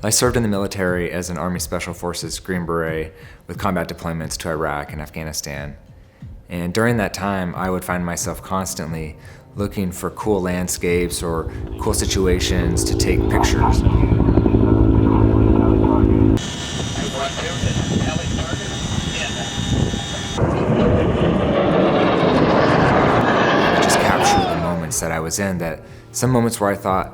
I served in the military as an Army Special Forces Green Beret with combat deployments to Iraq and Afghanistan. And during that time, I would find myself constantly looking for cool landscapes or cool situations to take pictures. Just capture the moments that I was in, that some moments where I thought,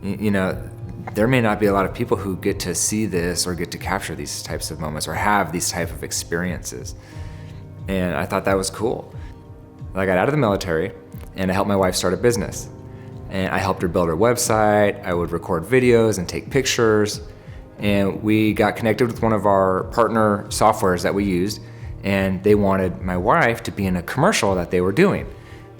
you know, there may not be a lot of people who get to see this or get to capture these types of moments or have these type of experiences. And I thought that was cool. I got out of the military and I helped my wife start a business. And I helped her build her website. I would record videos and take pictures. And we got connected with one of our partner softwares that we used, and they wanted my wife to be in a commercial that they were doing.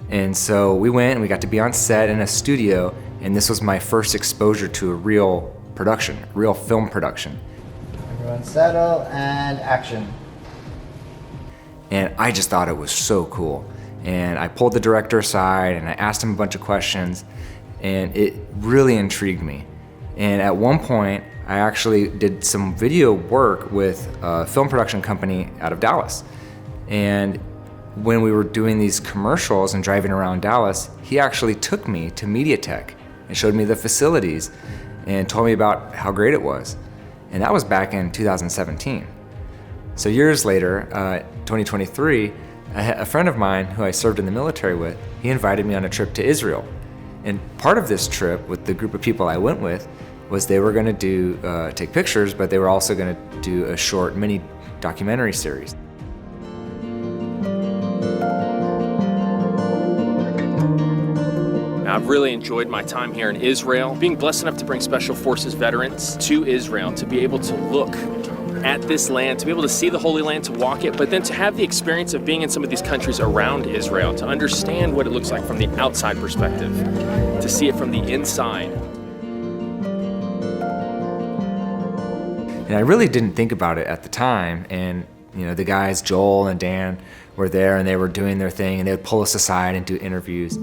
And so we went and we got to be on set in a studio, and this was my first exposure to a real production, real film production. Everyone settle and action. And I just thought it was so cool. And I pulled the director aside and I asked him a bunch of questions, and it really intrigued me. And at one point, I actually did some video work with a film production company out of Dallas. And when we were doing these commercials and driving around Dallas, he actually took me to MediaTech and showed me the facilities and told me about how great it was. And that was back in 2017. So years later, 2023, a friend of mine who I served in the military with, he invited me on a trip to Israel. And part of this trip with the group of people I went with was they were gonna take pictures, but they were also gonna do a short mini documentary series. I've really enjoyed my time here in Israel, being blessed enough to bring Special Forces veterans to Israel, to be able to look at this land, to be able to see the Holy Land, to walk it, but then to have the experience of being in some of these countries around Israel, to understand what it looks like from the outside perspective, to see it from the inside. And I really didn't think about it at the time, and you know, the guys, Joel and Dan, were there and they were doing their thing, and they would pull us aside and do interviews.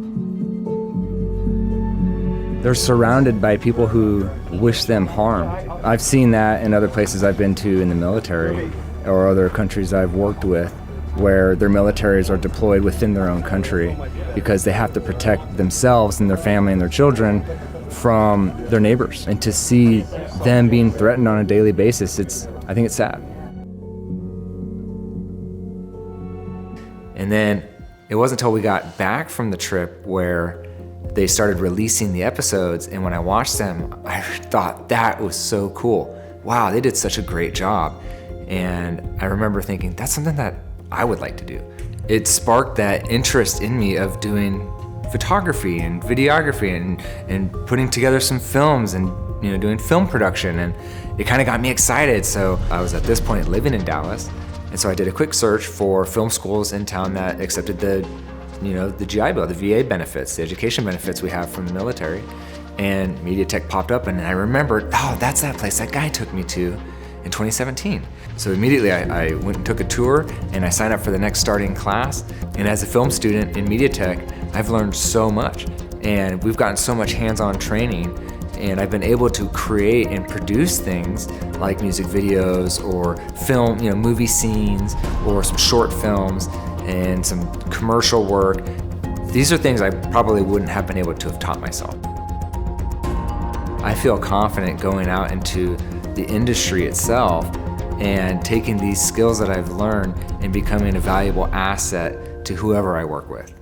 They're surrounded by people who wish them harm. I've seen that in other places I've been to in the military or other countries I've worked with, where their militaries are deployed within their own country because they have to protect themselves and their family and their children from their neighbors. And to see them being threatened on a daily basis, I think it's sad. And then it wasn't until we got back from the trip where they started releasing the episodes, and when I watched them, I thought that was so cool. Wow, they did such a great job. And I remember thinking, that's something that I would like to do. It sparked that interest in me of doing photography and videography and putting together some films and doing film production, and it kind of got me excited. So I was at this point living in Dallas, and so I did a quick search for film schools in town that accepted the GI Bill, the VA benefits, the education benefits we have from the military. And MediaTech popped up, and I remembered, oh, that's that place that guy took me to in 2017. So immediately I went and took a tour, and I signed up for the next starting class. And as a film student in MediaTech, I've learned so much, and we've gotten so much hands-on training, and I've been able to create and produce things like music videos or film, movie scenes or some short films and some commercial work. These are things I probably wouldn't have been able to have taught myself. I feel confident going out into the industry itself and taking these skills that I've learned and becoming a valuable asset to whoever I work with.